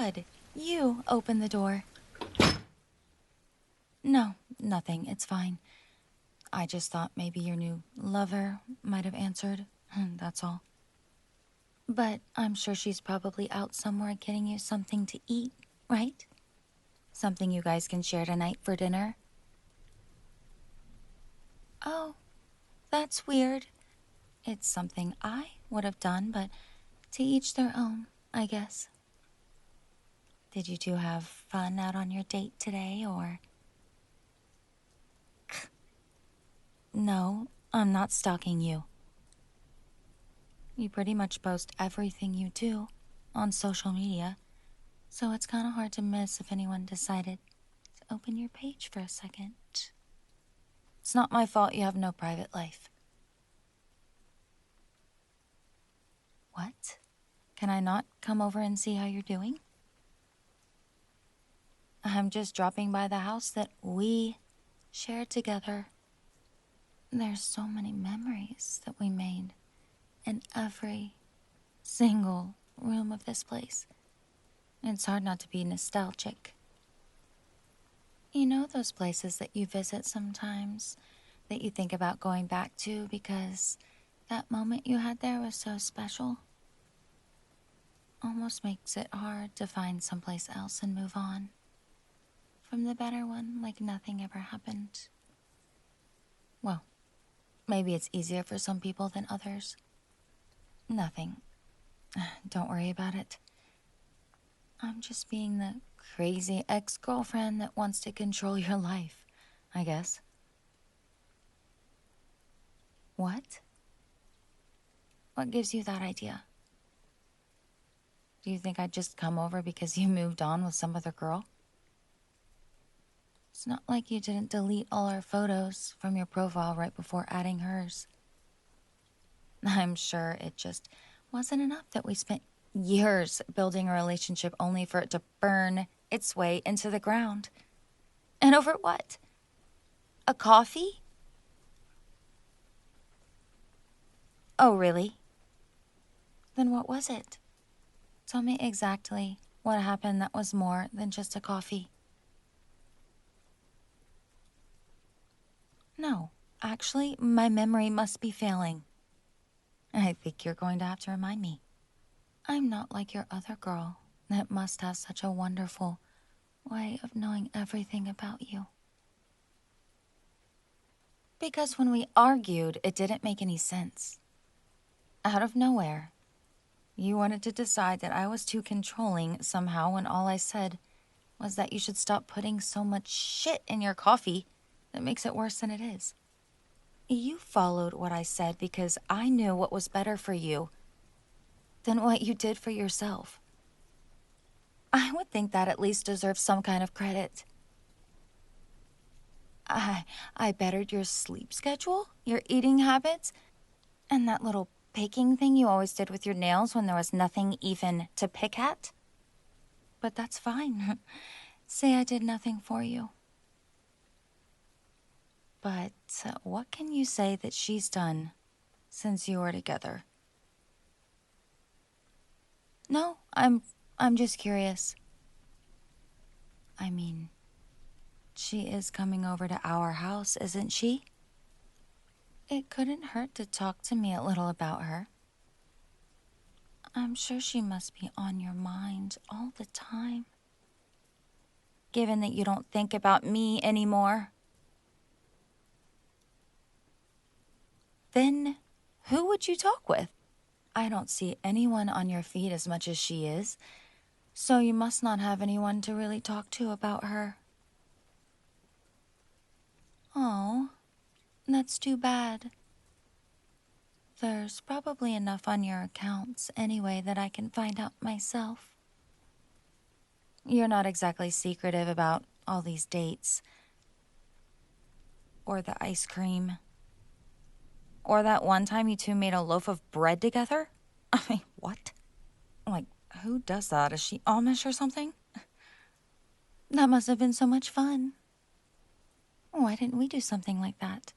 God, you opened the door. No, nothing. It's fine. I just thought maybe your new lover might have answered. That's all. But I'm sure she's probably out somewhere getting you something to eat, right? Something you guys can share tonight for dinner. Oh, that's weird. It's something I would have done, but to each their own, I guess. Did you two have fun out on your date today, or? No, I'm not stalking you. You pretty much post everything you do on social media, so it's kind of hard to miss if anyone decided to open your page for a second. It's not my fault you have no private life. What? Can I not come over and see how you're doing? I'm just dropping by the house that we shared together. There's so many memories that we made in every single room of this place. It's hard not to be nostalgic. You know those places that you visit sometimes, that you think about going back to because that moment you had there was so special? Almost makes it hard to find someplace else and move on from the better one like nothing ever happened. Well, maybe it's easier for some people than others. Nothing. Don't worry about it. I'm just being the crazy ex-girlfriend that wants to control your life, I guess. What? What gives you that idea? Do you think I'd just come over because you moved on with some other girl? It's not like you didn't delete all our photos from your profile right before adding hers. I'm sure it just wasn't enough that we spent years building a relationship only for it to burn its way into the ground. And over what? A coffee? Oh, really? Then what was it? Tell me exactly what happened that was more than just a coffee. No, actually, my memory must be failing. I think you're going to have to remind me. I'm not like your other girl that must have such a wonderful way of knowing everything about you. Because when we argued, it didn't make any sense. Out of nowhere, you wanted to decide that I was too controlling somehow when all I said was that you should stop putting so much shit in your coffee that makes it worse than it is. You followed what I said because I knew what was better for you than what you did for yourself. I would think that at least deserves some kind of credit. I bettered your sleep schedule, your eating habits, and that little picking thing you always did with your nails when there was nothing even to pick at. But that's fine. Say I did nothing for you. But what can you say that she's done since you were together? No, I'm just curious. I mean, she is coming over to our house, isn't she? It couldn't hurt to talk to me a little about her. I'm sure she must be on your mind all the time. Given that you don't think about me anymore. Then who would you talk with? I don't see anyone on your feed as much as she is, so you must not have anyone to really talk to about her. Oh, that's too bad. There's probably enough on your accounts anyway that I can find out myself. You're not exactly secretive about all these dates. Or the ice cream. Or that one time you two made a loaf of bread together? I mean, what? Like, who does that? Is she Amish or something? That must have been so much fun. Why didn't we do something like that?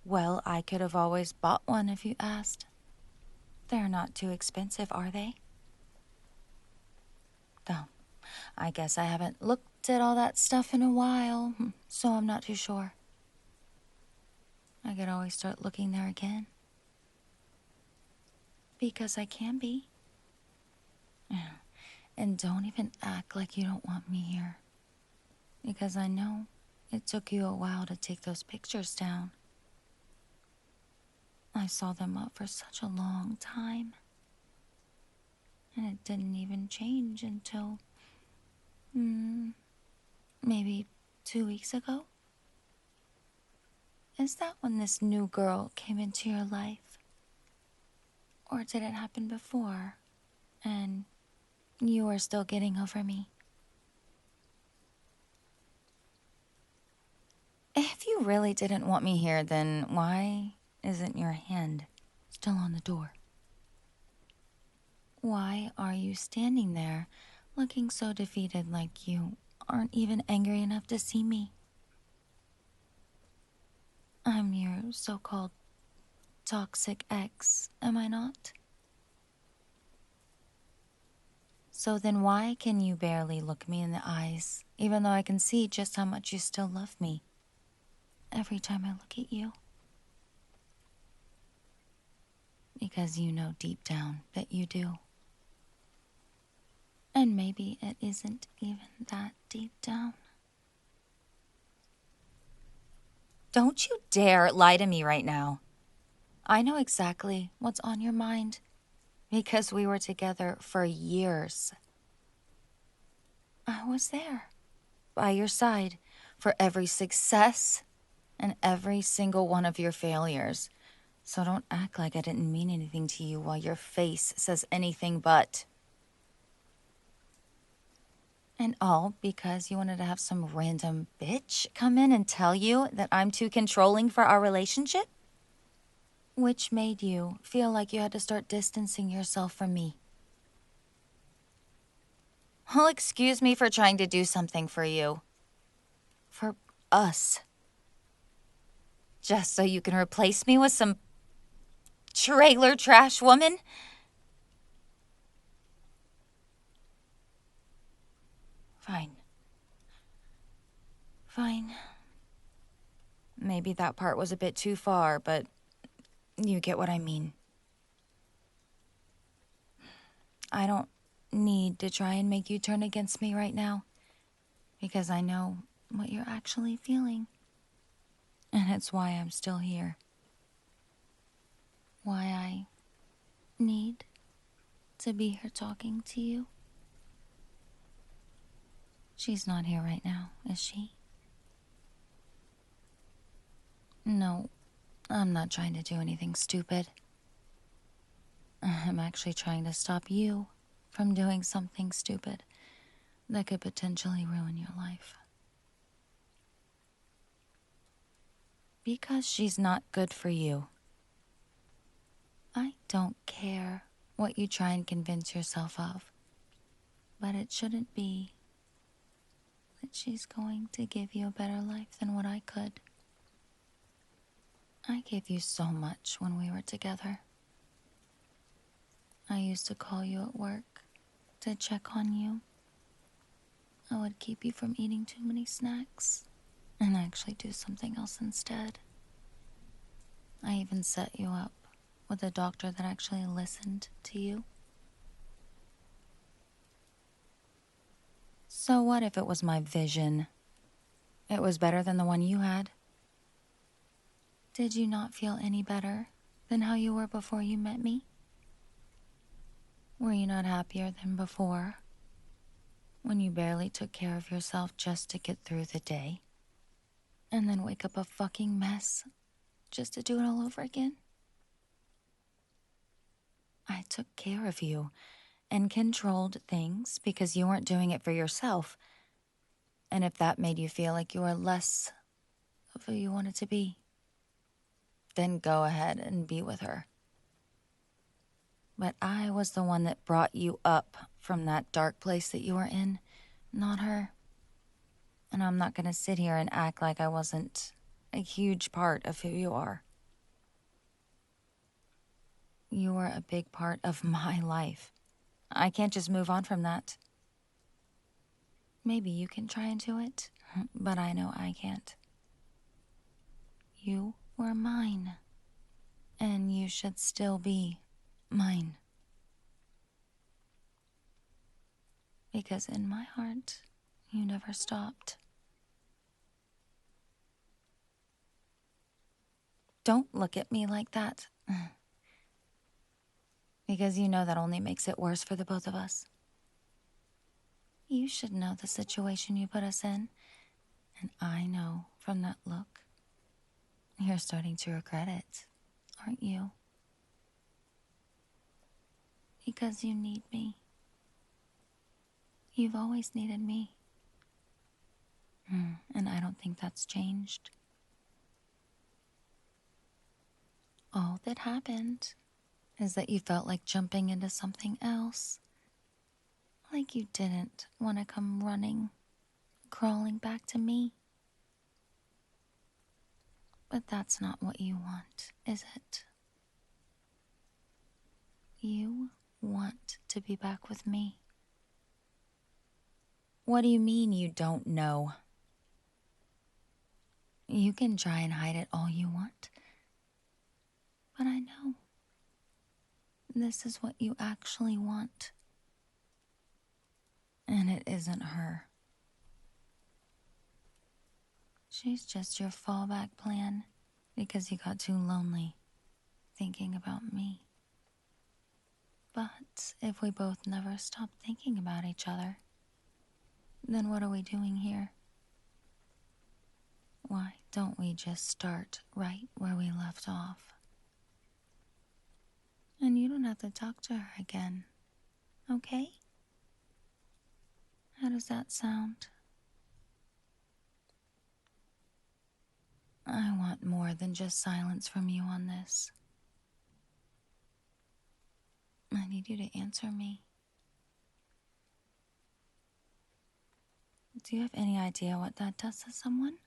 Well, I could have always bought one if you asked. They're not too expensive, are they? Though, I guess I haven't looked at all that stuff in a while, so I'm not too sure. I could always start looking there again. Because I can be. And don't even act like you don't want me here. Because I know it took you a while to take those pictures down. I saw them up for such a long time. And it didn't even change until... maybe 2 weeks ago? Is that when this new girl came into your life? Or did it happen before, and you were still getting over me? If you really didn't want me here, then why isn't your hand still on the door? Why are you standing there, looking so defeated like you aren't even angry enough to see me? I'm your so-called toxic ex, am I not? So then why can you barely look me in the eyes, even though I can see just how much you still love me every time I look at you? Because you know deep down that you do. And maybe it isn't even that deep down. Don't you dare lie to me right now. I know exactly what's on your mind, because we were together for years. I was there, by your side, for every success and every single one of your failures. So don't act like I didn't mean anything to you while your face says anything but. And all because you wanted to have some random bitch come in and tell you that I'm too controlling for our relationship? Which made you feel like you had to start distancing yourself from me. Well, excuse me for trying to do something for you. For us. Just so you can replace me with some trailer trash woman? Fine. Fine. Maybe that part was a bit too far, but you get what I mean. I don't need to try and make you turn against me right now, because I know what you're actually feeling. And it's why I'm still here. Why I need to be here talking to you. She's not here right now, is she? No, I'm not trying to do anything stupid. I'm actually trying to stop you from doing something stupid that could potentially ruin your life. Because she's not good for you. I don't care what you try and convince yourself of, but it shouldn't be that she's going to give you a better life than what I could. I gave you so much when we were together. I used to call you at work to check on you. I would keep you from eating too many snacks and actually do something else instead. I even set you up with a doctor that actually listened to you. So what if it was my vision? It was better than the one you had. Did you not feel any better than how you were before you met me? Were you not happier than before? When you barely took care of yourself just to get through the day? And then wake up a fucking mess just to do it all over again? I took care of you and controlled things because you weren't doing it for yourself. And if that made you feel like you were less of who you wanted to be, then go ahead and be with her. But I was the one that brought you up from that dark place that you were in, not her. And I'm not gonna sit here and act like I wasn't a huge part of who you are. You were a big part of my life. I can't just move on from that. Maybe you can try and do it, but I know I can't. You were mine, and you should still be mine. Because in my heart, you never stopped. Don't look at me like that. Because you know that only makes it worse for the both of us. You should know the situation you put us in, and I know from that look, you're starting to regret it, aren't you? Because you need me. You've always needed me. And I don't think that's changed. All that happened is that you felt like jumping into something else. Like you didn't want to come running, crawling back to me. But that's not what you want, is it? You want to be back with me. What do you mean you don't know? You can try and hide it all you want. But I know. This is what you actually want. And it isn't her. She's just your fallback plan because you got too lonely thinking about me. But if we both never stop thinking about each other, then what are we doing here? Why don't we just start right where we left off? And you don't have to talk to her again, okay? How does that sound? I want more than just silence from you on this. I need you to answer me. Do you have any idea what that does to someone?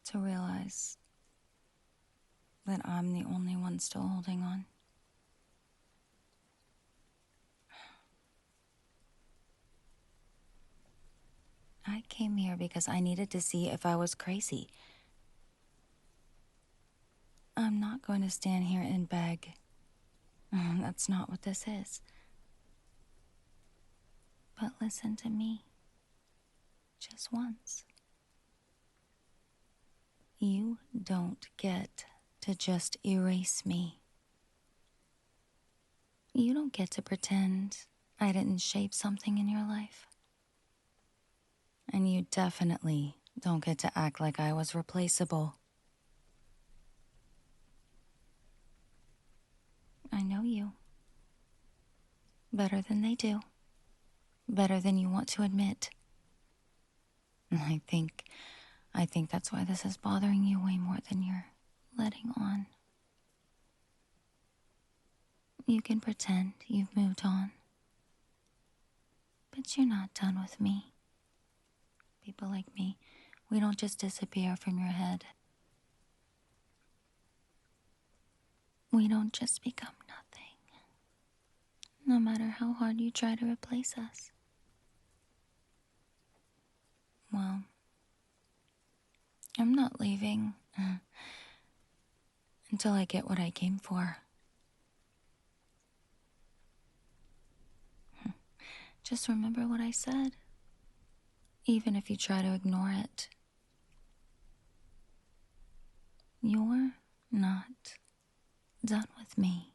To realize that I'm the only one still holding on. I came here because I needed to see if I was crazy. I'm not going to stand here and beg. That's not what this is. But listen to me. Just once. You don't get to just erase me. You don't get to pretend I didn't shape something in your life. And you definitely don't get to act like I was replaceable. I know you. Better than they do. Better than you want to admit. I think that's why this is bothering you way more than you're letting on. You can pretend you've moved on. But you're not done with me. People like me, we don't just disappear from your head. We don't just become nothing. No matter how hard you try to replace us. Well, I'm not leaving until I get what I came for. Just remember what I said. Even if you try to ignore it. You're not done with me.